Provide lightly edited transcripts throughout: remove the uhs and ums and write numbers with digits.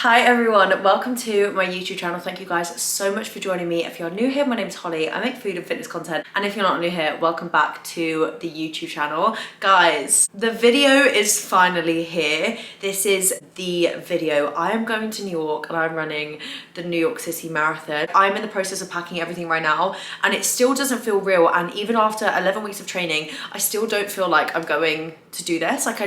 Hi everyone, welcome to my YouTube channel. Thank you guys so much for joining me. If you're new here, my name's Holly. I make food and fitness content, and if you're not new here, welcome back to the YouTube channel. Guys, the video is finally here. This is the video. I am going to New York and I'm running the New York City Marathon. I'm in the process of packing everything right now and it still doesn't feel real, and even after 11 weeks of training, I still don't feel like I'm going to do this. Like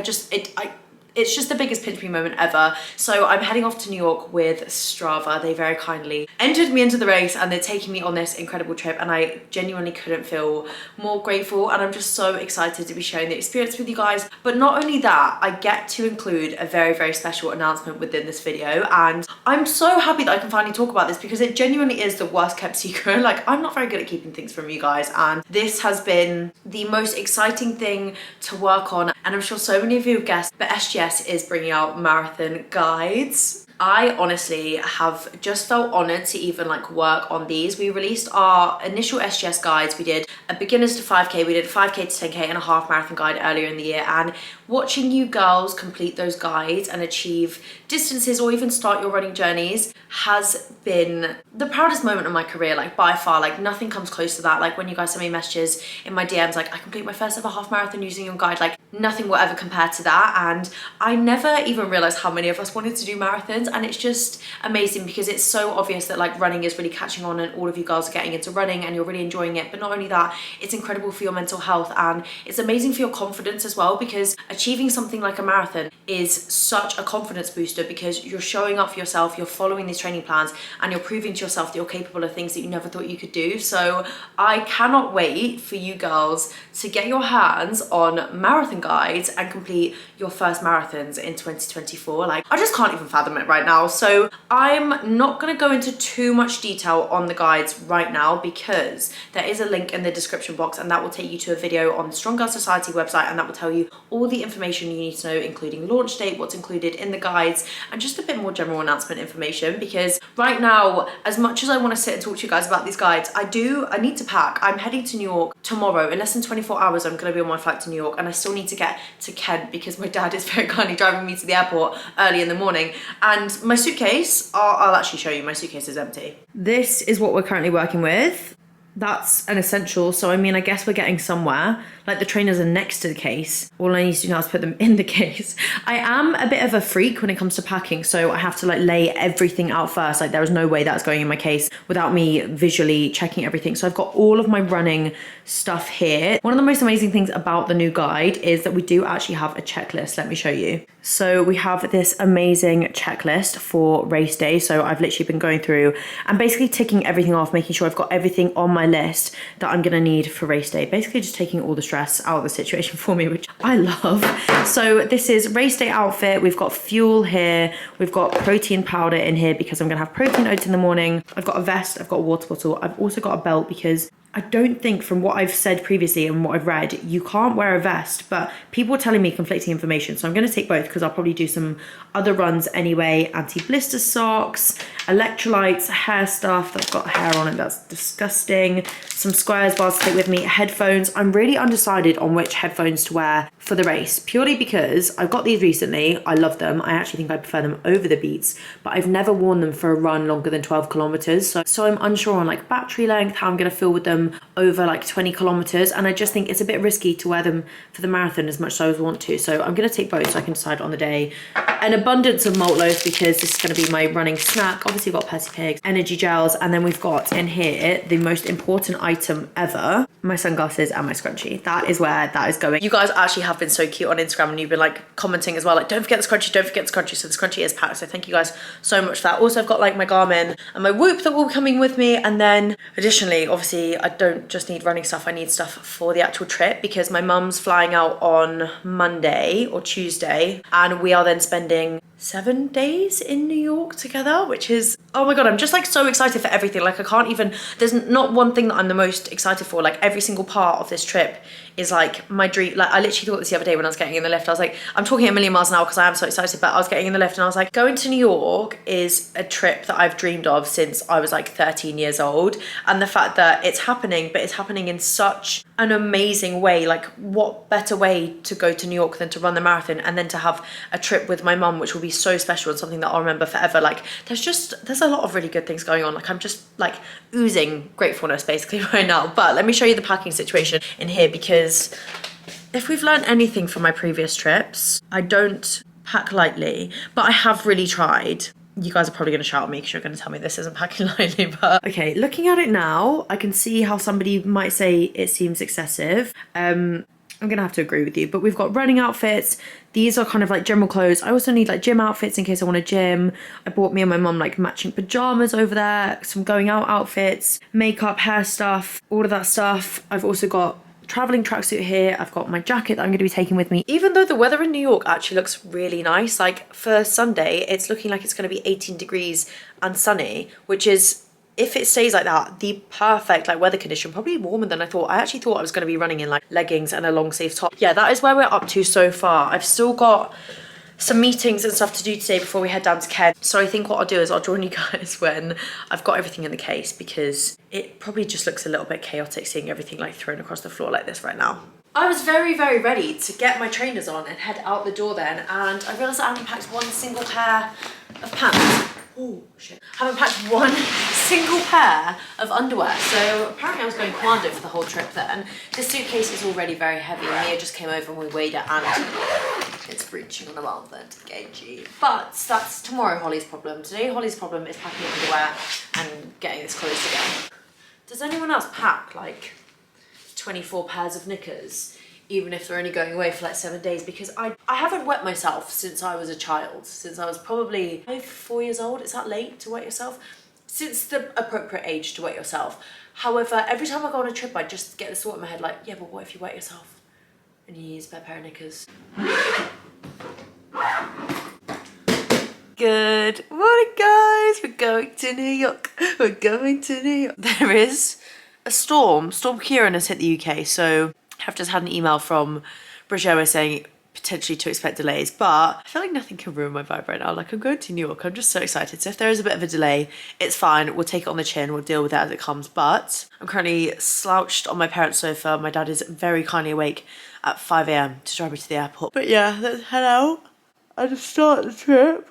it's just the biggest pinch me moment ever. So I'm heading off to New York with Strava. They very kindly entered me into the race and they're taking me on this incredible trip, and I genuinely couldn't feel more grateful, and I'm just so excited to be sharing the experience with you guys. But not only that, I get to include a very, very special announcement within this video, and I'm so happy that I can finally talk about this because it genuinely is the worst kept secret. Like, I'm not very good at keeping things from you guys, and this has been the most exciting thing to work on, and I'm sure so many of you have guessed, but SGS is bringing out marathon guides. I honestly have just felt honored to even like work on these. We released our initial SGS guides. We did a beginners to 5K, we did 5K to 10K and a half marathon guide earlier in the year, and watching you girls complete those guides and achieve distances or even start your running journeys has been the proudest moment of my career, like by far. Like nothing comes close to that. Like when you guys send me messages in my DMs like, I complete my first ever half marathon using your guide, like nothing will ever compare to that. And I never even realized how many of us wanted to do marathons, and it's just amazing because it's so obvious that like running is really catching on and all of you girls are getting into running and you're really enjoying it. But not only that, it's incredible for your mental health and it's amazing for your confidence as well, because achieving something like a marathon is such a confidence booster because you're showing up for yourself, you're following these training plans, and you're proving to yourself that you're capable of things that you never thought you could do. So I cannot wait for you girls to get your hands on marathon guides and complete your first marathons in 2024. Like, I just can't even fathom it right now. So I'm not going to go into too much detail on the guides right now because there is a link in the description box, and that will take you to a video on the Strong Girl Society website, and that will tell you all the information you need to know, including launch date, what's included in the guides, and just a bit more general announcement information. Because right now, as much as I want to sit and talk to you guys about these guides, I need to pack. I'm heading to New York tomorrow. In less than 24 hours, I'm going to be on my flight to New York, and I still need to get to Kent because my dad is very kindly driving me to the airport early in the morning. And my suitcase, I'll actually show you, my suitcase is empty. This is what we're currently working with. That's an essential, so I mean, I guess we're getting somewhere. Like, the trainers are next to the case. All I need to do now is put them in the case. I am a bit of a freak when it comes to packing, so I have to like lay everything out first. Like, there is no way that's going in my case without me visually checking everything. So I've got all of my running stuff here. One of the most amazing things about the new guide is that we do actually have a checklist. Let me show you. So we have this amazing checklist for race day. So I've literally been going through and basically ticking everything off, making sure I've got everything on my list that I'm gonna need for race day. Basically just taking all the stress out of the situation for me, which I love. So this is race day outfit. We've got fuel here. We've got protein powder in here because I'm gonna have protein oats in the morning. I've got a vest, I've got a water bottle. I've also got a belt because I don't think, from what I've said previously and what I've read, you can't wear a vest, but people are telling me conflicting information. So I'm going to take both because I'll probably do some other runs anyway. Anti-blister socks, electrolytes, hair stuff that's got hair on it, that's disgusting. Some Squares bars to take with me, headphones. I'm really undecided on which headphones to wear for the race, purely because I've got these recently. I love them. I actually think I prefer them over the Beats, but I've never worn them for a run longer than 12 kilometers. So I'm unsure on like battery length, how I'm going to feel with them over like 20 kilometers, and I just think it's a bit risky to wear them for the marathon as much as I would want to. So I'm going to take both so I can decide on the day. An abundance of malt loaf because this is going to be my running snack. Obviously we've got Percy Pigs, energy gels, and then we've got in here the most important item ever, my sunglasses and my scrunchie. That is where that is going. You guys actually have been so cute on Instagram, and you've been like commenting as well, like, don't forget the scrunchie, don't forget the scrunchie. So the scrunchie is packed, so thank you guys so much for that. Also, I've got like my Garmin and my Whoop that will be coming with me, and then additionally, obviously I don't just need running stuff, I need stuff for the actual trip because my mum's flying out on Monday or Tuesday, and we are then spending 7 days in New York together, which is, oh my god, I'm just like so excited for everything. Like, I can't even, there's not one thing that I'm the most excited for. Like, every single part of this trip is like my dream. Like, I literally thought this the other day when I was getting in the lift. I was like, I'm talking a million miles an hour because I am so excited, but I was getting in the lift and I was like, going to New York is a trip that I've dreamed of since I was like 13 years old. And the fact that it's happening, but it's happening in such an amazing way. Like, what better way to go to New York than to run the marathon and then to have a trip with my mum, which will be so special and something that I'll remember forever. Like, there's a lot of really good things going on. Like, I'm just like oozing gratefulness basically right now. But let me show you the packing situation in here, because if we've learned anything from my previous trips, I don't pack lightly, but I have really tried. You guys are probably going to shout at me because you're going to tell me this isn't packing lightly, but okay, looking at it now, I can see how somebody might say it seems excessive. I'm gonna have to agree with you, but we've got running outfits. These are kind of like general clothes. I also need like gym outfits in case I want to gym. I bought me and my mum like matching pajamas over there, some going out outfits, makeup, hair stuff, all of that stuff. I've also got traveling tracksuit here. I've got my jacket that I'm going to be taking with me. Even though the weather in New York actually looks really nice, like for Sunday, it's looking like it's going to be 18 degrees and sunny, which is, if it stays like that, the perfect like weather condition, probably warmer than I thought. I actually thought I was going to be running in like leggings and a long sleeve top. Yeah, that is where we're up to so far. I've still got some meetings and stuff to do today before we head down to Ken. So I think what I'll do is I'll join you guys when I've got everything in the case, because it probably just looks a little bit chaotic seeing everything like thrown across the floor like this right now. I was very, very ready to get my trainers on and head out the door then, and I realised I hadn't packed one single pair of pants. Oh shit. I haven't packed one single pair of underwear. So apparently I was going commando for the whole trip then. This suitcase is already very heavy. Mia just came over and we weighed it and it's breaching on about 30 kg. But that's tomorrow Holly's problem. Today Holly's problem is packing underwear and getting this clothes together. Does anyone else pack like 24 pairs of knickers, even if they're only going away for like 7 days? Because I haven't wet myself since I was a child, since I was probably 4 years old. Is that late to wet yourself? Since the appropriate age to wet yourself. However, every time I go on a trip, I just get this thought in my head like, yeah, but what if you wet yourself and you use a spare pair of knickers? Good morning, guys. We're going to New York. We're going to New York. There is a storm. Storm Kieran has hit the UK, so I've just had an email from Bridgeoa saying potentially to expect delays, but I feel like nothing can ruin my vibe right now. Like, I'm going to New York. I'm just so excited. So if there is a bit of a delay, it's fine. We'll take it on the chin. We'll deal with it as it comes. But I'm currently slouched on my parents' sofa. My dad is very kindly awake at 5 a.m. to drive me to the airport. But yeah, let's head out and start the trip.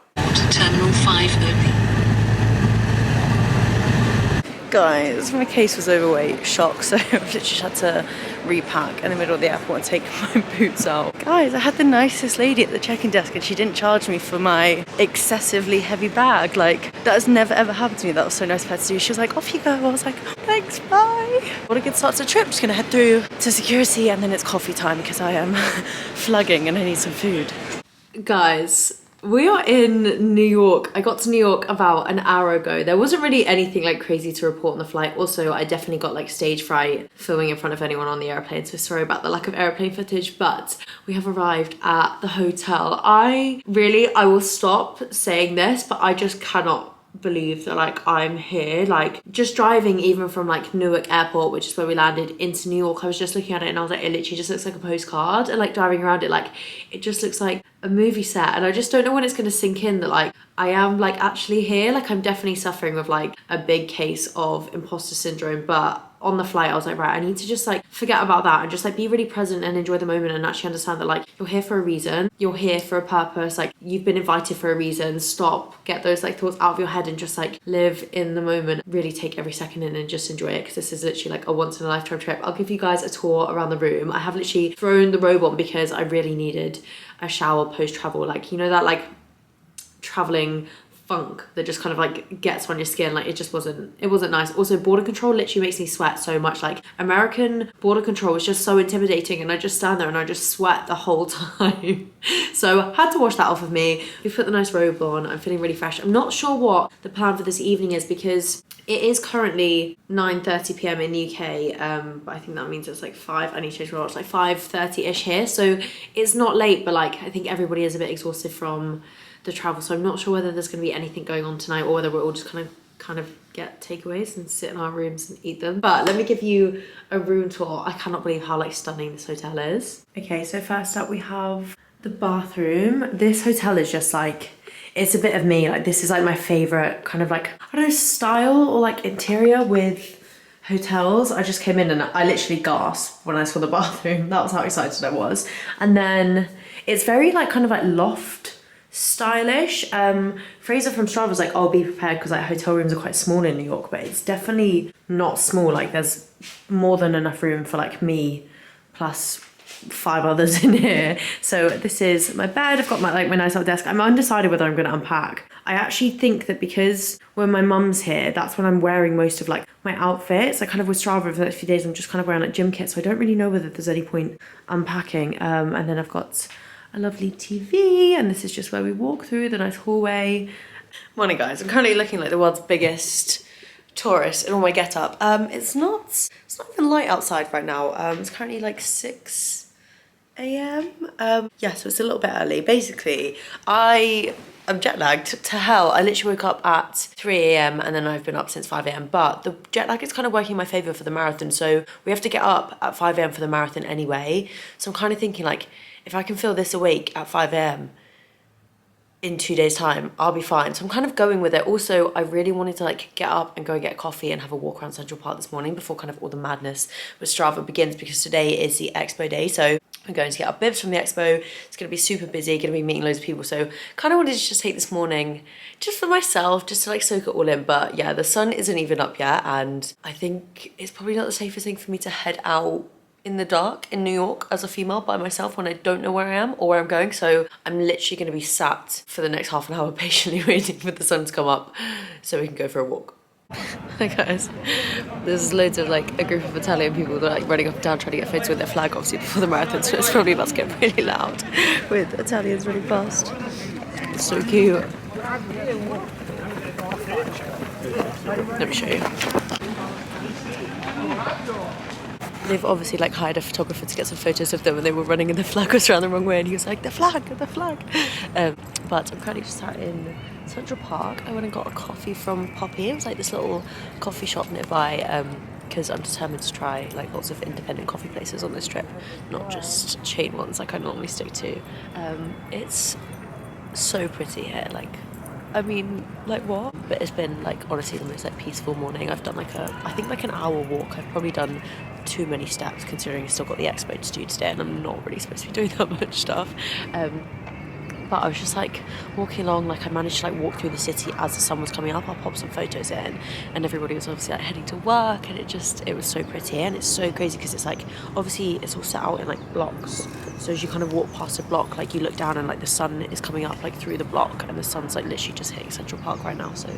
Terminal 5 only. Guys, my case was overweight, shock, so I've literally had to repack in the middle of the airport and take my boots out. Guys, I had the nicest lady at the check-in desk and she didn't charge me for my excessively heavy bag. Like, that has never ever happened to me. That was so nice of her to do. She was like, off you go. I was like, thanks, bye. What a good start to the trip. Just gonna head through to security and then it's coffee time because I am flugging and I need some food. Guys, we are in New York. I got to New York about an hour ago. There wasn't really anything like crazy to report on the flight. Also, I definitely got like stage fright filming in front of anyone on the airplane, so sorry about the lack of airplane footage, but we have arrived at the hotel. I will stop saying this, but I just cannot believe that like I'm here. Like, just driving even from like Newark airport, which is where we landed, into New York, I was just looking at it and I was like, it literally just looks like a postcard. And like driving around it, like it just looks like a movie set, and I just don't know when it's going to sink in that like I am like actually here. Like, I'm definitely suffering with like a big case of imposter syndrome, but on the flight I was like, right, I need to just like forget about that and just like be really present and enjoy the moment and actually understand that like you're here for a reason, you're here for a purpose, like you've been invited for a reason. Stop, get those like thoughts out of your head and just like live in the moment. Really take every second in and just enjoy it, because this is literally like a once in a lifetime trip. I'll give you guys a tour around the room. I have literally thrown the robe on because I really needed a shower post travel. Like, you know that like traveling funk that just kind of like gets on your skin. Like, it wasn't nice. Also, border control literally makes me sweat so much. Like, American border control is just so intimidating, and I just stand there and I just sweat the whole time. So I had to wash that off of me. We put the nice robe on. I'm feeling really fresh. I'm not sure what the plan for this evening is because it is currently 9:30 p.m. in the UK, but I think that means it's like 5. I need to change my watch. It's like 5:30ish here, so it's not late, but like I think everybody is a bit exhausted from the travel, so I'm not sure whether there's going to be anything going on tonight or whether we're all just kind of get takeaways and sit in our rooms and eat them. But let me give you a room tour. I cannot believe how like stunning this hotel is. Okay, so first up we have the bathroom. This hotel is just like, it's a bit of me. Like, this is like my favorite kind of like, I don't know, style or like interior with hotels. I just came in and I literally gasped when I saw the bathroom. That was how excited I was. And then it's very like kind of like loft stylish. Fraser from Strava was like, oh, be prepared because like hotel rooms are quite small in New York, but it's definitely not small. Like there's more than enough room for like me plus 5 others in here. So this is my bed. I've got my nice little desk. I'm undecided whether I'm going to unpack. I actually think that because when my mum's here, that's when I'm wearing most of like my outfits. I kind of with Strava for the next few days, I'm just kind of wearing like gym kits. So I don't really know whether there's any point unpacking. And then I've got a lovely TV, and this is just where we walk through the nice hallway. Morning guys, I'm currently looking like the world's biggest tourist in all my get up. It's not even light outside right now. It's currently like 6 a.m. Yeah, so it's a little bit early. Basically, I'm jet lagged to hell. I literally woke up at 3 a.m. and then I've been up since 5 a.m. But the jet lag is kind of working in my favor for the marathon. So we have to get up at 5 a.m. for the marathon anyway. So I'm kind of thinking like, if I can feel this awake at 5 a.m. in 2 days time, I'll be fine. So I'm kind of going with it. Also, I really wanted to like get up and go get a coffee and have a walk around Central Park this morning before kind of all the madness with Strava begins, because today is the expo day. So I'm going to get our bibs from the expo. It's going to be super busy, going to be meeting loads of people. So kind of wanted to just take this morning just for myself, just to like soak it all in. But yeah, the sun isn't even up yet. And I think it's probably not the safest thing for me to head out in the dark in New York as a female by myself when I don't know where I am or where I'm going. So I'm literally going to be sat for the next half an hour patiently waiting for the sun to come up so we can go for a walk. Hi guys, there's loads of like a group of Italian people that are like running up and down trying to get photos with their flag obviously before the marathon, so it's probably about to get really loud with Italians running past. It's so cute. Let me show you. They've obviously like hired a photographer to get some photos of them, and they were running and the flag was around the wrong way, and he was like, the flag. But I'm currently just out in Central Park. I went and got a coffee from Poppy. It was like this little coffee shop nearby, because I'm determined to try like lots of independent coffee places on this trip, not just chain ones like I normally stick to. It's so pretty here, like, I mean, like what? But it's been like honestly the most like peaceful morning. I've done like I think like an hour walk. I've probably done too many steps considering I've still got the expo to do today and I'm not really supposed to be doing that much stuff. But I was just like walking along, like I managed to like walk through the city as the sun was coming up. I'll pop some photos in, and everybody was obviously like heading to work, and it was so pretty. And it's so crazy because it's like obviously it's all set out in like blocks, so as you kind of walk past a block, like you look down and like the sun is coming up like through the block, and the sun's like literally just hitting Central Park right now, so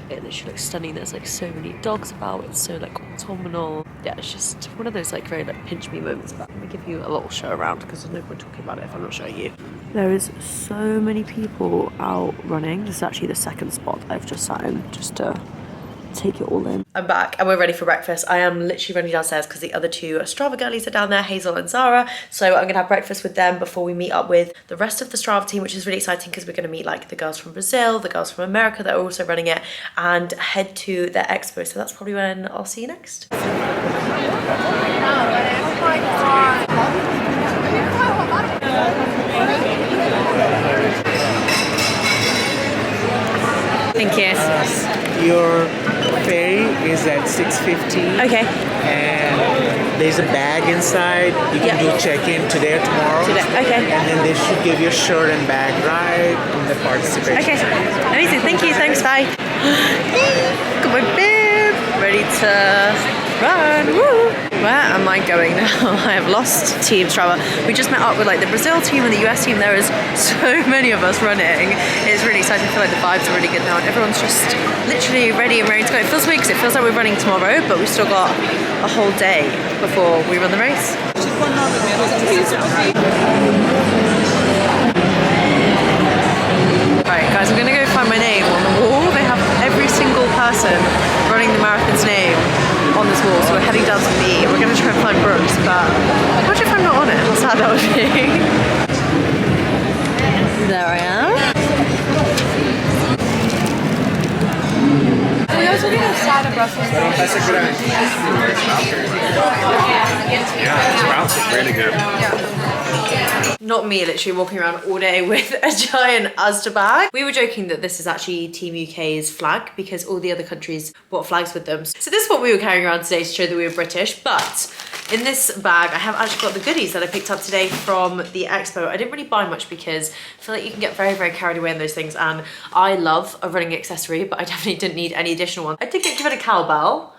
it literally looks stunning. There's like so many dogs about, it's so like autumnal. Yeah, it's just one of those like very like pinch me moments. But let me give you a little show around because there's no point talking about it if I'm not showing you. There is so many people out running. This is actually the second spot I've just sat in just to take it all in. I'm back and we're ready for breakfast. I am literally running downstairs because the other two Strava girlies are down there, Hazel and Zara. So I'm gonna have breakfast with them before we meet up with the rest of the Strava team, which is really exciting because we're gonna meet like the girls from Brazil, the girls from America that are also running it, and head to their expo. So that's probably when I'll see you next. Thank you. Your ferry is at 6:50. Okay. And there's a bag inside. You can do check-in today or tomorrow. Today. Okay. And then they should give you a shirt and bag right in the participation. Okay. Amazing. Thank you. Thanks. Bye. Got my bib ready to run. Woo. Where am I going now? I have lost Team Strava. We just met up with like the Brazil team and the US team. There is so many of us running. It's really exciting. I feel like the vibes are really good now. Everyone's just literally ready and ready to go. It feels weird because it feels like we're running tomorrow, but we've still got a whole day before we run the race. Alright guys, I'm gonna go find my name on the wall. They have every single person running the marathon's name on this wall, so we're heading down to me. We're going to try and find Brooks, but what if I'm not on it? How sad that would be. There I am. We also need a side of Brussels. Yeah, the sprouts are really good. Yeah. Not me literally walking around all day with a giant Asda bag. We were joking that this is actually Team UK's flag because all the other countries brought flags with them. So this is what we were carrying around today to show that we were British. But in this bag, I have actually got the goodies that I picked up today from the expo. I didn't really buy much because I feel like you can get very, very carried away in those things. And I love a running accessory, but I definitely didn't need any additional one. I did get given a cowbell.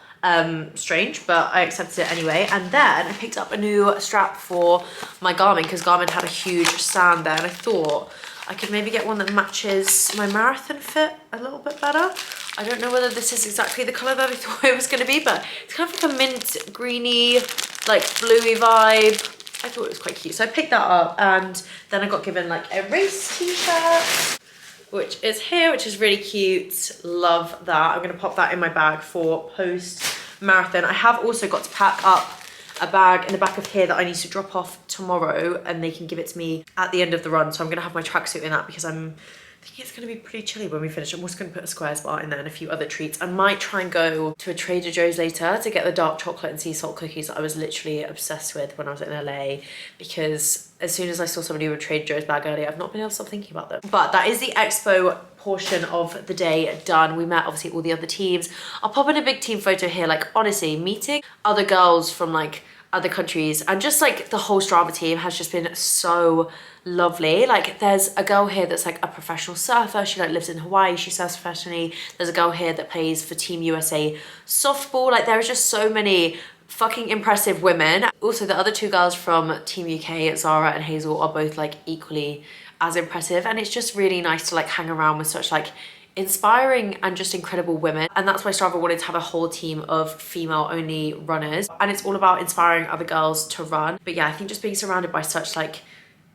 Strange, but I accepted it anyway. And then I picked up a new strap for my Garmin because Garmin had a huge stand there, and I thought I could maybe get one that matches my marathon fit a little bit better. I don't know whether this is exactly the colour that I thought it was going to be, but it's kind of like a mint greeny, like bluey vibe. I thought it was quite cute, so I picked that up. And then I got given like a race t-shirt, which is here, which is really cute. Love that. I'm gonna pop that in my bag for post marathon. I have also got to pack up a bag in the back of here that I need to drop off tomorrow, and they can give it to me at the end of the run. So I'm gonna have my tracksuit in that because I'm thinking it's gonna be pretty chilly when we finish. I'm also gonna put a Squares bar in there and a few other treats. I might try and go to a Trader Joe's later to get the dark chocolate and sea salt cookies that I was literally obsessed with when I was in LA, because as soon as I saw somebody with a Trader Joe's bag earlier, I've not been able to stop thinking about them. But that is the expo portion of the day done. We met obviously all the other teams. I'll pop in a big team photo here. Like honestly, meeting other girls from like other countries and just like the whole Strava team has just been so lovely. Like there's a girl here that's like a professional surfer. She like lives in Hawaii. She surfs professionally. There's a girl here that plays for Team USA softball. Like there are just so many fucking impressive women. Also the other two girls from Team UK, Zara and Hazel, are both like equally as impressive, and it's just really nice to like hang around with such like inspiring and just incredible women. And that's why Strava wanted to have a whole team of female only runners, and it's all about inspiring other girls to run. But yeah, I think just being surrounded by such like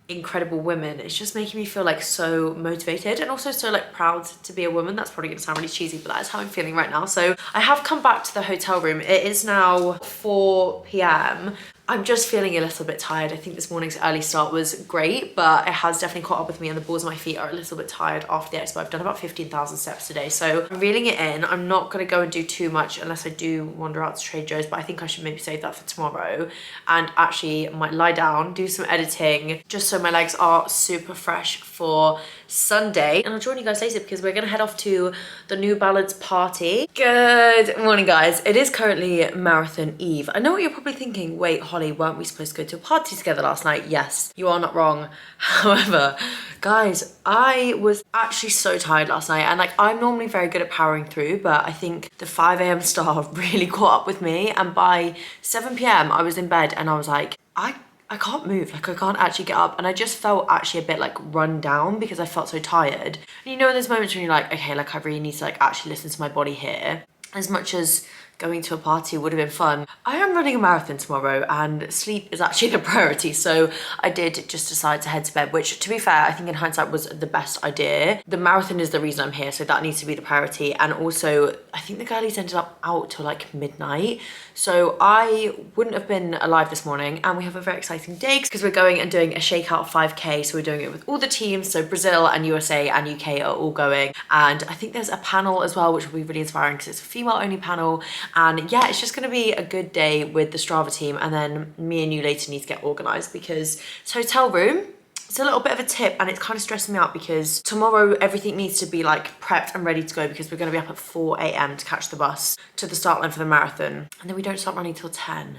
incredible women, it's just making me feel like so motivated and also so like proud to be a woman. That's probably gonna sound really cheesy, but that is how I'm feeling right now. So I have come back to the hotel room. It is now 4 p.m. I'm just feeling a little bit tired. I think this morning's early start was great, but it has definitely caught up with me, and the balls of my feet are a little bit tired after the expo. I've done about 15,000 steps today, so I'm reeling it in. I'm not gonna go and do too much unless I do wander out to Trader Joe's, but I think I should maybe save that for tomorrow and actually might lie down, do some editing, just so my legs are super fresh for Sunday. And I'll join you guys later because we're gonna head off to the New Balance party. Good morning, guys. It is currently marathon eve. I know what you're probably thinking. Wait, Holly, weren't we supposed to go to a party together last night? Yes, you are not wrong. However, guys, I was actually so tired last night, and like I'm normally very good at powering through, but I think the 5 a.m. star really caught up with me, and by 7 p.m. I was in bed and I was like, I can't move, like I can't actually get up, and I just felt actually a bit like run down because I felt so tired. And you know, in those moments when you're like, okay, like I really need to like actually listen to my body here. As much as going to a party would have been fun, I am running a marathon tomorrow and sleep is actually the priority, so I did just decide to head to bed, which to be fair, I think in hindsight was the best idea. The marathon is the reason I'm here, so that needs to be the priority. And also I think the girlies ended up out till like midnight, so I wouldn't have been alive this morning. And we have a very exciting day because we're going and doing a shakeout 5k, so we're doing it with all the teams. So Brazil and USA and UK are all going, and I think there's a panel as well, which will be really inspiring because it's a female only panel. And yeah, it's just gonna be a good day with the Strava team, and then me and you later need to get organized because this hotel room, it's a little bit of a tip and it's kind of stressing me out because tomorrow everything needs to be like prepped and ready to go because we're gonna be up at 4 a.m. to catch the bus to the start line for the marathon, and then we don't start running till 10.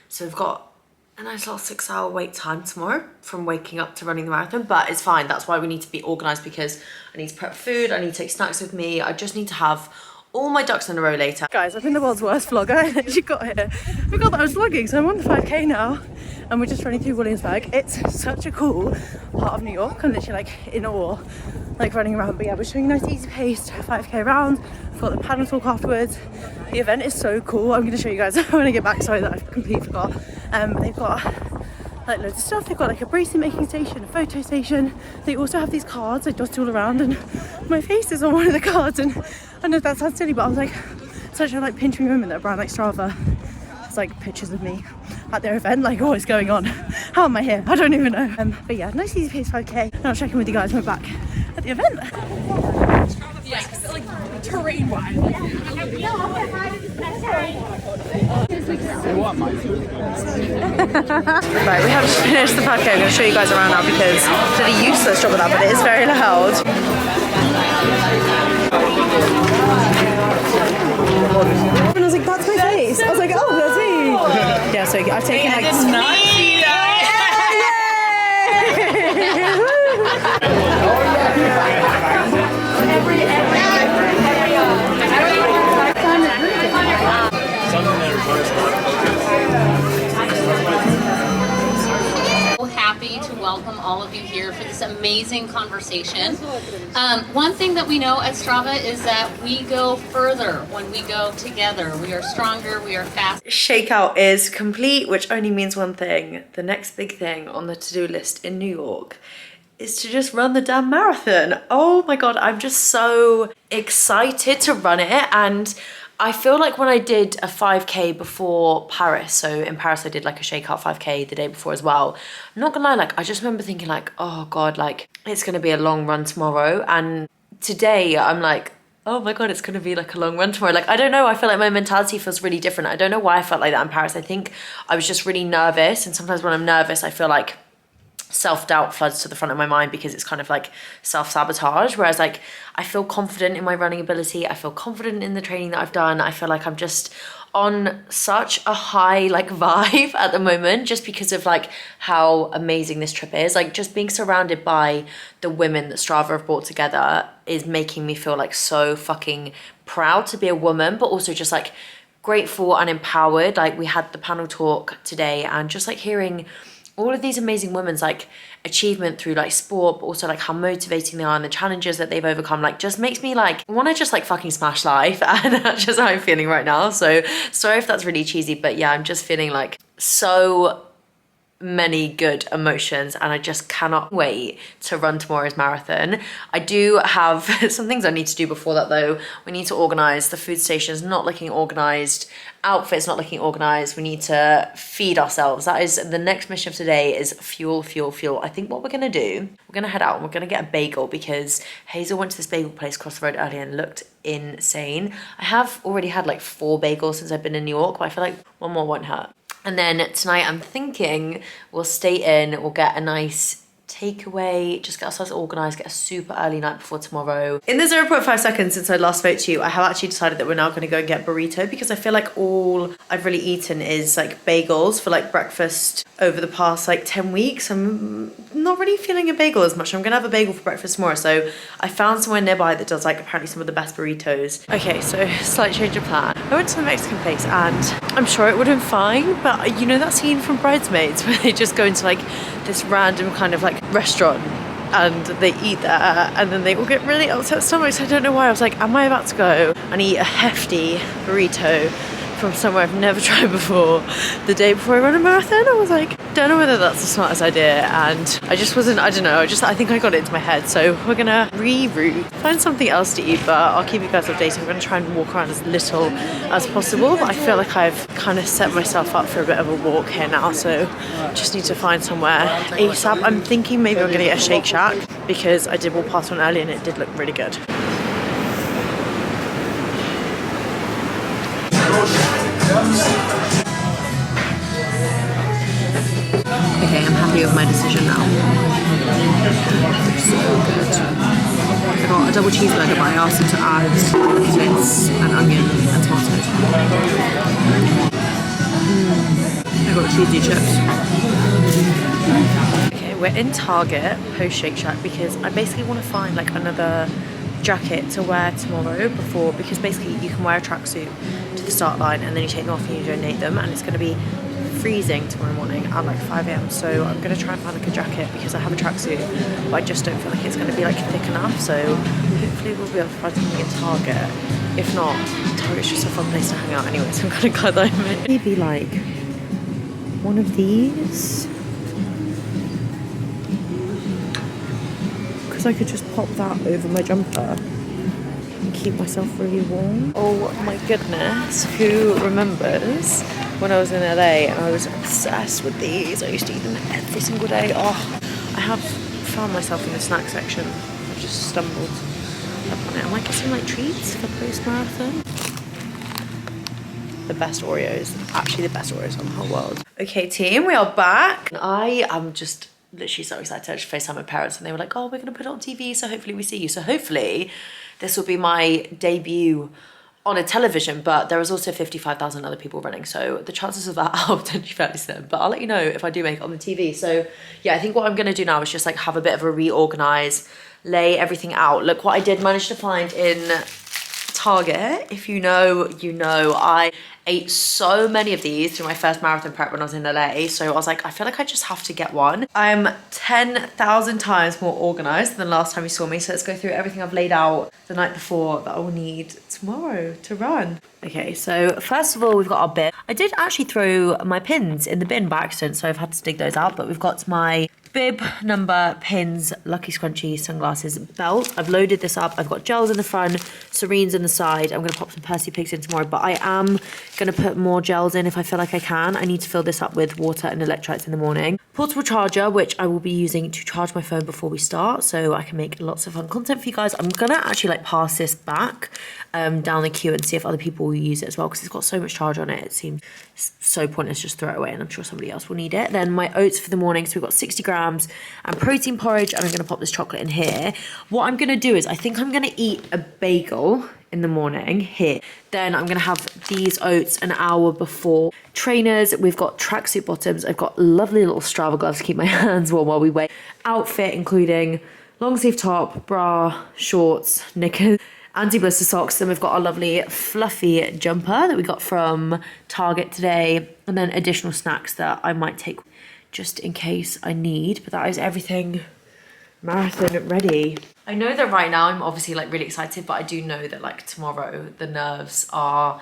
So we've got a nice little 6-hour wait time tomorrow from waking up to running the marathon, but it's fine. That's why we need to be organized because I need to prep food, I need to take snacks with me. I just need to have all my ducks in a row later. Guys, I've been the world's worst vlogger. I actually got here. I forgot that I was vlogging, so I'm on the 5k now and we're just running through Williamsburg. It's such a cool part of New York. I'm literally like in awe, like running around. But yeah, we're doing a nice easy paced 5k round. I've got the panel talk afterwards. The event is so cool. I'm gonna show you guys when I get back. Sorry that I completely forgot. They've got like loads of stuff. They've got like a bracelet making station, a photo station. They also have these cards like dotted all around, and my face is on one of the cards. And I know that sounds silly, but I was like, such a like pinch me moment that brand like Strava. It's like pictures of me at their event, like what is going on? How am I here? I don't even know. But yeah, nice easy pace 5k. And I'll check in with you guys when we're back at the event. Yeah, because like terrain wise. Right, we have just finished the 5K. I'm going to show you guys around now because it's really useless job of that, but it is very loud. And I was like, that's my face. I was like, oh, that's me. Yeah, so I've taken Happy to welcome all of you here for this amazing conversation. One thing that we know at Strava is that we go further when we go together. We are stronger, we are faster. Shakeout is complete, which only means one thing. The next big thing on the to-do list in New York is to just run the damn marathon. Oh my God, I'm just so excited to run it. And I feel like when I did a 5K before Paris, so in Paris I did like a shakeout 5K the day before as well. I'm not gonna lie, like I just remember thinking like, oh God, like it's gonna be a long run tomorrow. And today I'm like, oh my God, it's gonna be like a long run tomorrow. Like, I don't know, I feel like my mentality feels really different. I don't know why I felt like that in Paris. I think I was just really nervous. And sometimes when I'm nervous, I feel like self-doubt floods to the front of my mind because it's kind of like self-sabotage, whereas like I feel confident in my running ability, I feel confident in the training that I've done. I feel like I'm just on such a high like vibe at the moment just because of like how amazing this trip is. Like just being surrounded by the women that Strava have brought together is making me feel like so fucking proud to be a woman, but also just like grateful and empowered. Like we had the panel talk today and just like hearing all of these amazing women's like achievement through like sport, but also like how motivating they are and the challenges that they've overcome, like just makes me like want to just like fucking smash life. And that's just how I'm feeling right now. So sorry if that's really cheesy, but yeah, I'm just feeling like so many good emotions and I just cannot wait to run tomorrow's marathon. I do have some things I need to do before that though. We need to organize the food stations, not looking organized, outfits not looking organized. We need to feed ourselves. That is the next mission of today, is fuel. I think what we're gonna do, we're gonna head out and we're gonna get a bagel because Hazel went to this bagel place across the road earlier and looked insane. I have already had like 4 bagels since I've been in New York, but I feel like one more won't hurt. And then tonight I'm thinking we'll stay in, we'll get a nice takeaway, just get ourselves organised, get a super early night before tomorrow. In the 0.5 seconds since I last spoke to you, I have actually decided that we're now going to go and get burrito because I feel like all I've really eaten is like bagels for like breakfast over the past like 10 weeks. I'm not really feeling a bagel as much. I'm gonna have a bagel for breakfast tomorrow. So I found somewhere nearby that does like apparently some of the best burritos. Okay, so slight change of plan. I went to the Mexican place and I'm sure it would have been fine, but you know that scene from Bridesmaids where they just go into like this random kind of like restaurant and they eat there and then they all get really upset stomachs. I don't know why. I was like, am I about to go and eat a hefty burrito from somewhere I've never tried before the day before I run a marathon? I was like, don't know whether that's the smartest idea, and I just wasn't, I don't know, I think I got it into my head. So we're gonna reroute, find something else to eat, but I'll keep you guys updated. I'm gonna try and walk around as little as possible, but I feel like I've kind of set myself up for a bit of a walk here now, so just need to find somewhere ASAP. I'm thinking maybe I'm gonna get a Shake Shack because I did walk past one earlier and it did look really good. Okay, I'm happy with my decision now. So good. I got a double cheeseburger, but I asked them to add potatoes and onion and tomatoes. I got cheesy chips. Okay, we're in Target post Shake Shack because I basically want to find like another jacket to wear tomorrow because basically you can wear a tracksuit to the start line and then you take them off and you donate them, and it's going to be freezing tomorrow morning at like 5 AM, so I'm going to try and find like a jacket because I have a tracksuit but I just don't feel like it's going to be like thick enough, so hopefully we'll be able to find something in Target. If not, Target's just a fun place to hang out anyway, so I'm kind of glad that I made. Maybe like one of these, because I could just pop that over my jumper and keep myself really warm. Oh my goodness, who remembers when I was in LA and I was obsessed with these? I used to eat them every single day. Oh, I have found myself in the snack section. I've just stumbled up on it. I might get some like treats for post-marathon. The best Oreos, actually the best Oreos in the whole world. Okay team, we are back. I am just literally so excited. I just FaceTime my parents and they were like, oh, we're gonna put it on TV, so hopefully we see you. So hopefully this will be my debut on a television, but there is also 55,000 other people running, so the chances of that are potentially fairly slim, but I'll let you know if I do make it on the TV. So yeah, I think what I'm gonna do now is just like have a bit of a reorganize, lay everything out. Look what I did manage to find in Target. If you know, you know. I ate so many of these through my first marathon prep when I was in LA, so I was like, I feel like I just have to get one. I'm 10,000 times more organized than last time you saw me, so let's go through everything I've laid out the night before that I will need tomorrow to run. Okay, so first of all, we've got our bin. I did actually throw my pins in the bin by accident, so I've had to dig those out, but we've got my bib, number, pins, lucky scrunchie, sunglasses, belt. I've loaded this up. I've got gels in the front, Serenes in the side. I'm gonna pop some Percy Pigs in tomorrow, but I am gonna put more gels in if I feel like I can. I need to fill this up with water and electrolytes in the morning. Portable charger, which I will be using to charge my phone before we start, so I can make lots of fun content for you guys. I'm gonna actually like pass this back down the queue and see if other people will use it as well, because it's got so much charge on it. It seems so pointless just throw it away, and I'm sure somebody else will need it. Then my oats for the morning, so we've got 60 grams and protein porridge, and I'm gonna pop this chocolate in here. What I'm gonna do is I think I'm gonna eat a bagel in the morning here. Then I'm gonna have these oats an hour before. Trainers, we've got tracksuit bottoms. I've got lovely little Strava gloves to keep my hands warm while we wait. Outfit including long sleeve top, bra, shorts, knickers, anti-blister socks. Then we've got our lovely fluffy jumper that we got from Target today, and then additional snacks that I might take just in case I need. But that is everything marathon ready. I know that right now I'm obviously like really excited, but I do know that like tomorrow the nerves are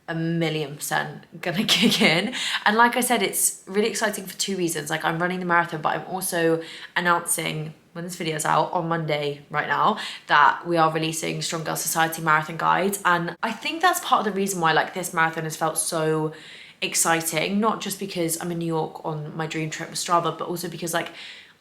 1,000,000% gonna kick in. And like I said, it's really exciting for two reasons. Like I'm running the marathon, but I'm also announcing when this video is out on Monday right now that we are releasing Strong Girl Society marathon guides. And I think that's part of the reason why like this marathon has felt so exciting, not just because I'm in New York on my dream trip with Strava, but also because like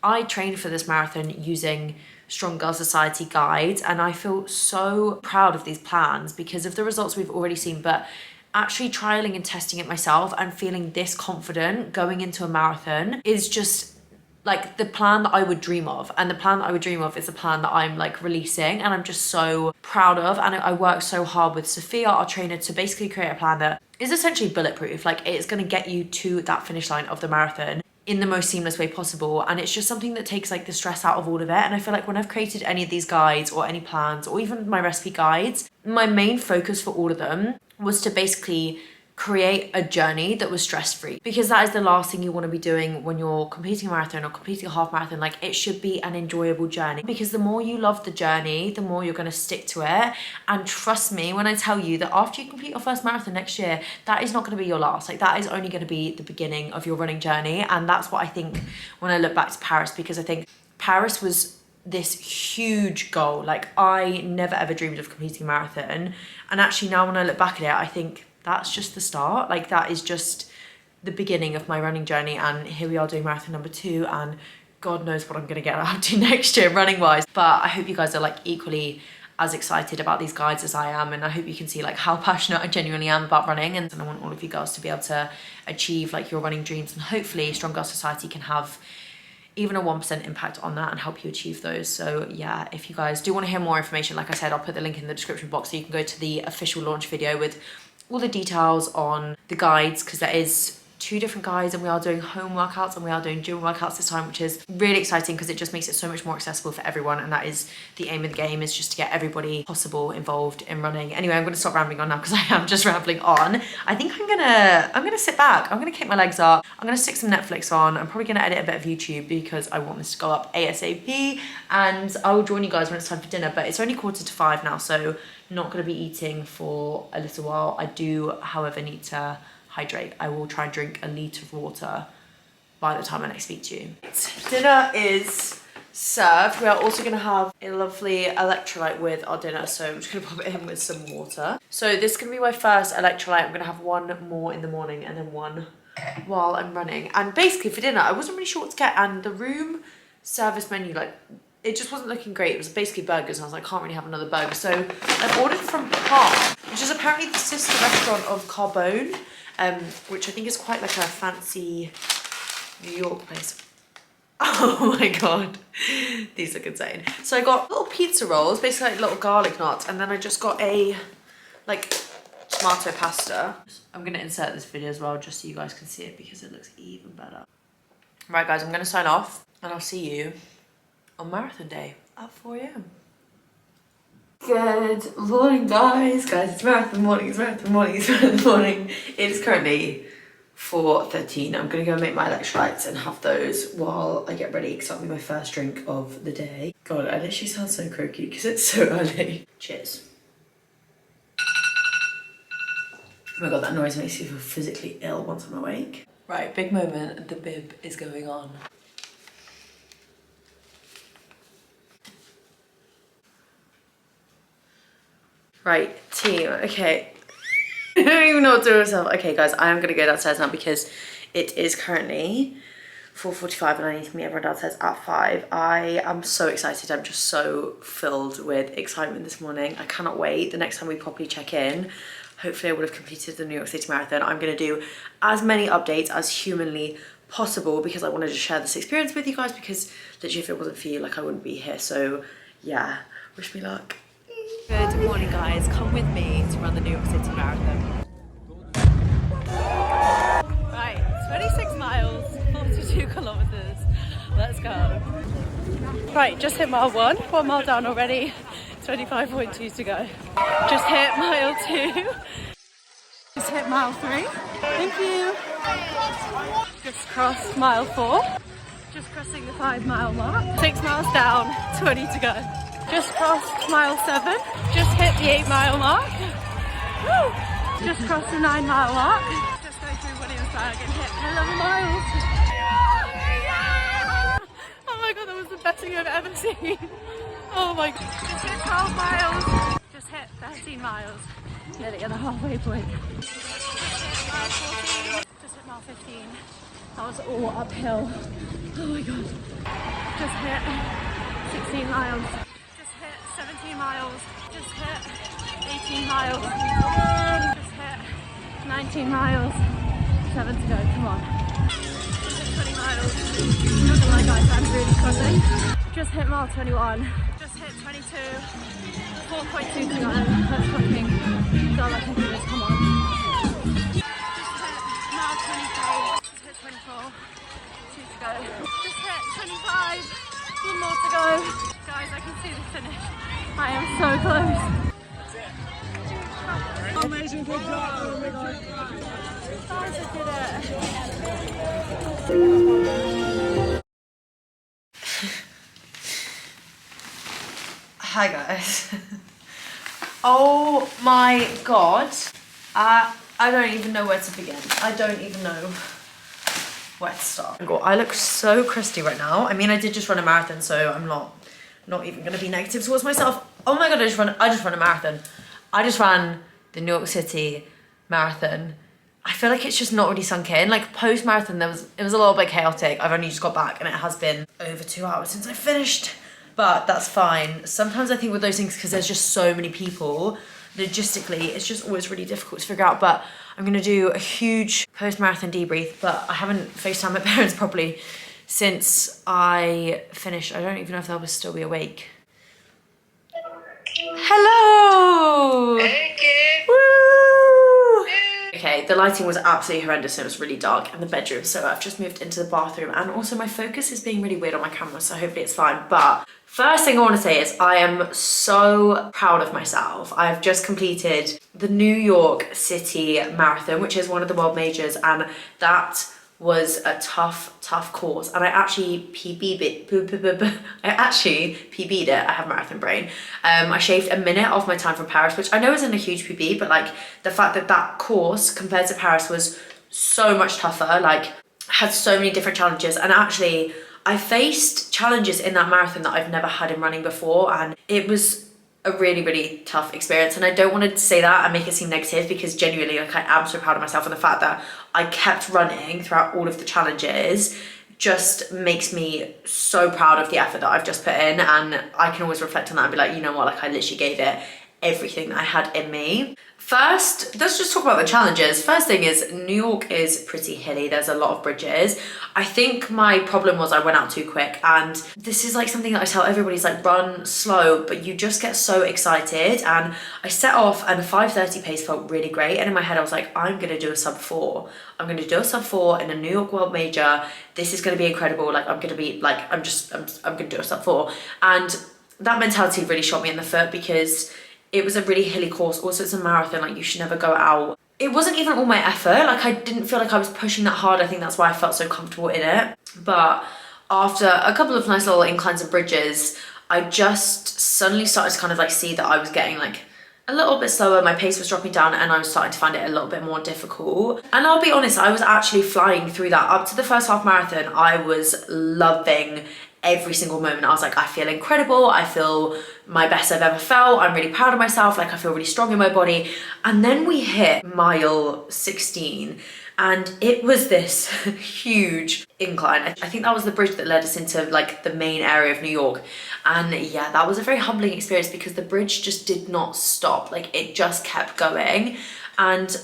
I trained for this marathon using Strong Girl Society guides, and I feel so proud of these plans because of the results we've already seen, but actually trialing and testing it myself and feeling this confident going into a marathon is just like the plan that I would dream of. And the plan that I would dream of is the plan that I'm like releasing, and I'm just so proud of. And I worked so hard with Sophia, our trainer, to basically create a plan that is essentially bulletproof. Like it's going to get you to that finish line of the marathon in the most seamless way possible. And it's just something that takes like the stress out of all of it. And I feel like when I've created any of these guides or any plans or even my recipe guides, my main focus for all of them was to basically create a journey that was stress-free, because that is the last thing you want to be doing when you're completing a marathon or completing a half marathon. Like it should be an enjoyable journey, because the more you love the journey, the more you're going to stick to it. And trust me when I tell you that after you complete your first marathon next year, that is not going to be your last. Like that is only going to be the beginning of your running journey. And that's what I think when I look back to Paris, because I think Paris was this huge goal. Like I never ever dreamed of completing a marathon, and actually now when I look back at it, I think that's just the start. Like that is just the beginning of my running journey, and here we are doing marathon number 2, and God knows what I'm gonna get up to next year running wise. But I hope you guys are like equally as excited about these guides as I am, and I hope you can see like how passionate I genuinely am about running, and I want all of you girls to be able to achieve like your running dreams, and hopefully Strong Girl Society can have even a 1% impact on that and help you achieve those. So yeah, if you guys do want to hear more information, like I said, I'll put the link in the description box so you can go to the official launch video with all the details on the guides, because there is 2 different guides, and we are doing home workouts and we are doing gym workouts this time, which is really exciting because it just makes it so much more accessible for everyone. And that is the aim of the game, is just to get everybody possible involved in running. Anyway, I'm going to stop rambling on now because I am just rambling on. I think I'm gonna sit back. I'm gonna kick my legs up. I'm gonna stick some Netflix on. I'm probably gonna edit a bit of YouTube because I want this to go up ASAP, and I will join you guys when it's time for dinner. But it's only 4:45 now, so not going to be eating for a little while. I do, however, need to hydrate. I will try and drink a litre of water by the time I next speak to you. Dinner is served. We are also going to have a lovely electrolyte with our dinner, so I'm just going to pop it in with some water. So this is going to be my first electrolyte. I'm going to have one more in the morning and then one while I'm running. And basically for dinner, I wasn't really sure what to get, and the room service menu like it just wasn't looking great. It was basically burgers, and I was like, can't really have another burger. So I ordered from Park, which is apparently the sister restaurant of Carbone, which I think is quite like a fancy New York place. Oh my god, these look insane. So I got little pizza rolls, basically like little garlic knots, and then I just got a like tomato pasta. I'm gonna insert this video as well just so you guys can see it because it looks even better. Right guys, I'm gonna sign off and I'll see you on marathon day at 4 AM. Good morning guys. Guys, it's marathon morning, it's marathon morning, it's marathon morning. It is currently 4:13. I'm gonna go make my electrolytes and have those while I get ready because that'll be my first drink of the day. God, I literally sound so croaky because it's so early. Cheers. Oh my god, that noise makes me feel physically ill once I'm awake. Right, big moment, the bib is going on. Right, team, okay. I don't even know what to do with myself. Okay guys, I am gonna go downstairs now because it is currently 4:45 and I need to meet everyone downstairs at 5. I am so excited. I'm just so filled with excitement this morning. I cannot wait. The next time we properly check in, hopefully I would have completed the New York City Marathon. I'm gonna do as many updates as humanly possible because I wanted to share this experience with you guys because literally if it wasn't for you, like I wouldn't be here. So yeah, wish me luck. Good morning guys, come with me to run the New York City Marathon. Right, 26 miles, 42 kilometers, let's go. Right, just hit mile 1 mile down already, 25.2 to go. Just hit mile 2, just hit mile 3, thank you. Just crossed mile 4, just crossing the 5 mile mark, 6 miles down, 20 to go. Just crossed mile 7, just hit the 8 mile mark. Woo! Just crossed the 9 mile mark. Just going through Williamsburg and hit 11 miles. Oh my god, that was the best thing I've ever seen. Oh my god. Just hit 12 miles. Just hit 13 miles. Nearly at the halfway point. Just hit mile 14. Just hit mile 15. That was all uphill. Oh my god. Just hit 16 miles. 17 miles, just hit 18 miles, just hit 19 miles, 7 to go, come on. Just hit 20 miles, not gonna lie guys, I'm really struggling. Just hit mile 21, just hit 22, 4.2 to go, let's fucking go, I can do this, come on. Just hit mile 23, just hit 24, 2 to go. Just hit 25, 1 more to go. Guys, I can see the finish. I am so close. That's it. Amazing, good job. Oh my god. Guys, I did it. Hi guys. Oh my god. I don't even know where to begin. I don't even know where to start. I look so crusty right now. I mean, I did just run a marathon, so I'm not even gonna be negative towards myself. Oh my god, I just ran a marathon. I just ran the New York City Marathon. I feel like it's just not really sunk in. Like post-marathon, it was a little bit chaotic. I've only just got back and it has been over 2 hours since I finished, but that's fine. Sometimes I think with those things, because there's just so many people, logistically, it's just always really difficult to figure out. But I'm gonna do a huge post-marathon debrief, but I haven't FaceTimed my parents properly since I finished. I don't even know if they'll still be awake. Hello! Hey, kid. Woo! Okay, the lighting was absolutely horrendous and it was really dark in the bedroom, so I've just moved into the bathroom, and also my focus is being really weird on my camera, so hopefully it's fine. But first thing I want to say is I am so proud of myself. I've just completed the New York City Marathon, which is one of the world majors, and that was a tough course, and I actually PB'd it. I have marathon brain. I shaved a minute off my time from Paris, which I know isn't a huge PB, but like the fact that that course compared to Paris was so much tougher, like had so many different challenges, and actually I faced challenges in that marathon that I've never had in running before, and it was a really tough experience. And I don't want to say that and make it seem negative, because genuinely, like, I am so proud of myself, and the fact that I kept running throughout all of the challenges just makes me so proud of the effort that I've just put in, and I can always reflect on that and be like, you know what, like I literally gave it everything that I had in me. First, let's just talk about the challenges. First thing is New York is pretty hilly. There's a lot of bridges. I think my problem was I went out too quick, and this is like something that I tell everybody is like run slow, but you just get so excited. And I set off and the 5:30 pace felt really great. And in my head, I was like, I'm gonna do a sub 4. I'm gonna do a sub 4 in a New York World Major. This is gonna be incredible. Like I'm gonna be like, I'm gonna do a sub 4. And that mentality really shot me in the foot because it was a really hilly course. Also, it's a marathon, like you should never go out. It wasn't even all my effort. Like I didn't feel like I was pushing that hard. I think that's why I felt so comfortable in it. But after a couple of nice little inclines and bridges, I just suddenly started to kind of like see that I was getting like a little bit slower. My pace was dropping down and I was starting to find it a little bit more difficult. And I'll be honest, I was actually flying through that. Up to the first half marathon, I was loving every single moment. I was like, I feel incredible. I feel my best I've ever felt. I'm really proud of myself. Like I feel really strong in my body. And then we hit mile 16 and it was this huge incline. I think that was the bridge that led us into like the main area of New York. And yeah, that was a very humbling experience because the bridge just did not stop. Like it just kept going. And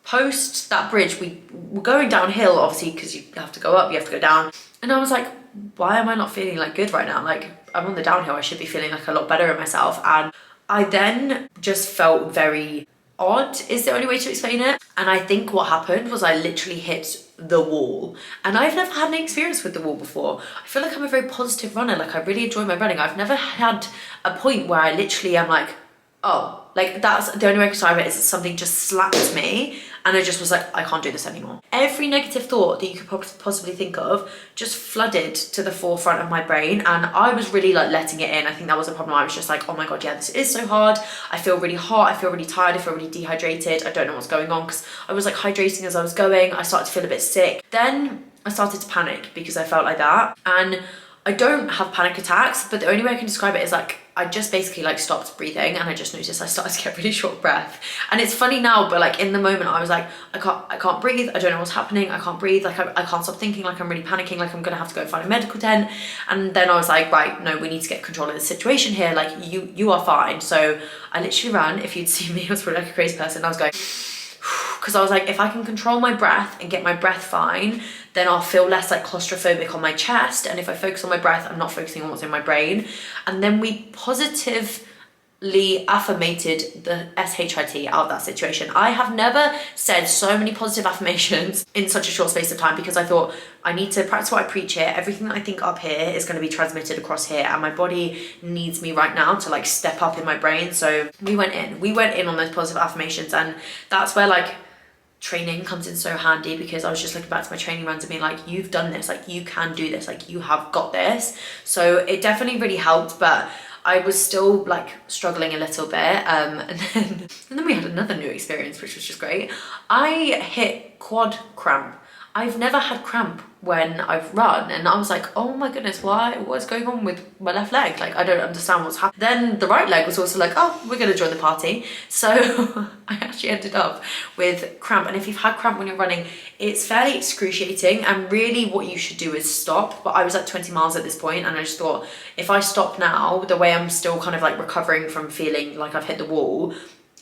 post that bridge, we were going downhill, obviously, because you have to go up, you have to go down. And I was like, why am I not feeling like good right now? Like I'm on the downhill, I should be feeling like a lot better in myself. And I then just felt very odd is the only way to explain it. And I think what happened was I literally hit the wall. And I've never had any experience with the wall before. I feel like I'm a very positive runner. Like I really enjoy my running. I've never had a point where I literally am like, oh, like that's the only way I can describe it is something just slapped me and I just was like, I can't do this anymore. Every negative thought that you could possibly think of just flooded to the forefront of my brain and I was really like letting it in. I think that was a problem. I was just like, oh my God, yeah, this is so hard. I feel really hot. I feel really tired. I feel really dehydrated. I don't know what's going on because I was like hydrating as I was going. I started to feel a bit sick. Then I started to panic because I felt like that. And I don't have panic attacks, but the only way I can describe it is like, I just basically like stopped breathing and I just noticed I started to get really short breath. And it's funny now, but like in the moment I was like, I can't breathe. I don't know what's happening. I can't breathe. Like I can't stop thinking, like I'm really panicking, like I'm gonna have to go and find a medical tent. And then I was like, right, no, we need to get control of the situation here. Like you are fine. So I literally ran. If you'd seen me, I was probably like a crazy person. I was going, because I was like, if I can control my breath and get my breath fine, then I'll feel less like claustrophobic on my chest. And if I focus on my breath, I'm not focusing on what's in my brain. And then we positively affirmated the SHIT out of that situation. I have never said so many positive affirmations in such a short space of time because I thought I need to practice what I preach here. Everything that I think up here is going to be transmitted across here and my body needs me right now to like step up in my brain. So we went in on those positive affirmations and that's where like training comes in so handy because I was just looking back to my training runs and being like, you've done this, like you can do this, like you have got this. So it definitely really helped, but I was still like struggling a little bit. And then we had another new experience, which was just great. I hit quad cramp. I've never had cramp when I've run and I was like, oh my goodness, what's going on with my left leg? Like I don't understand what's happening. Then the right leg was also like, oh, we're gonna join the party. So I actually ended up with cramp. And if you've had cramp when you're running, it's fairly excruciating and really what you should do is stop. But I was at 20 miles at this point and I just thought, if I stop now, the way I'm still kind of like recovering from feeling like I've hit the wall,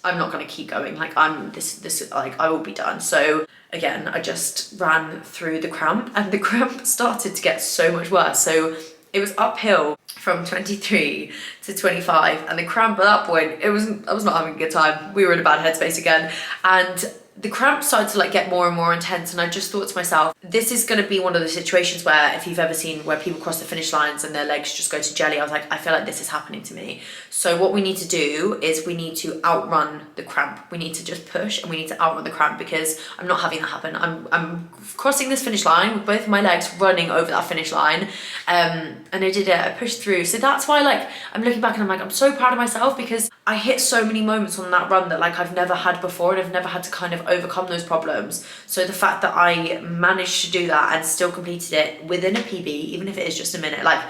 I'm not gonna keep going. Like like I will be done. So again, I just ran through the cramp and the cramp started to get so much worse. So it was uphill from 23 to 25 and the cramp at that point, I was not having a good time. We were in a bad headspace again. And the cramp started to like get more and more intense and I just thought to myself, this is going to be one of the situations where if you've ever seen where people cross the finish lines and their legs just go to jelly, I was like, I feel like this is happening to me. So what we need to do is we need to outrun the cramp. We need to just push and we need to outrun the cramp because I'm not having that happen. I'm crossing this finish line with both of my legs running over that finish line. And I did it, I pushed through. So that's why like, I'm looking back and I'm like, I'm so proud of myself because I hit so many moments on that run that like I've never had before and I've never had to kind of overcome those problems. So the fact that I managed to do that and still completed it within a PB, even if it is just a minute, like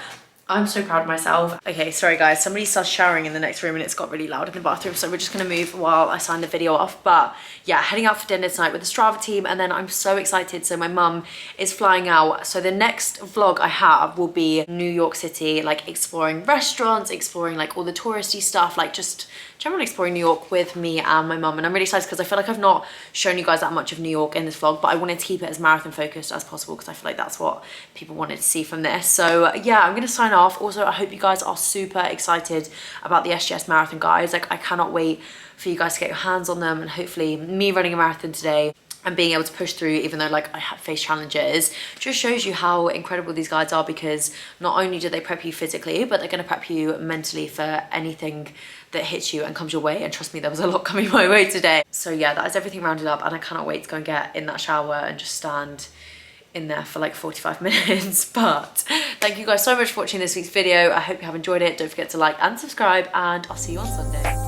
I'm so proud of myself. Okay, sorry guys, somebody started showering in the next room and it's got really loud in the bathroom, so we're just gonna move while I sign the video off. But yeah, heading out for dinner tonight with the Strava team, and then I'm so excited. So my mum is flying out. So the next vlog I have will be New York City, like exploring restaurants, exploring like all the touristy stuff, like just generally exploring New York with me and my mum. And I'm really excited because I feel like I've not shown you guys that much of New York in this vlog, but I wanted to keep it as marathon focused as possible because I feel like that's what people wanted to see from this. So yeah, I'm gonna sign off. Also, I hope you guys are super excited about the SGS marathon, guys. Like, I cannot wait for you guys to get your hands on them, and hopefully me running a marathon today and being able to push through, even though like I have faced challenges, just shows you how incredible these guys are, because not only do they prep you physically, but they're going to prep you mentally for anything that hits you and comes your way. And trust me, there was a lot coming my way today. So yeah, that is everything rounded up, and I cannot wait to go and get in that shower and just stand in there for like 45 minutes. But thank you guys so much for watching this week's video. I hope you have enjoyed it. Don't forget to like and subscribe, and I'll see you on Sunday.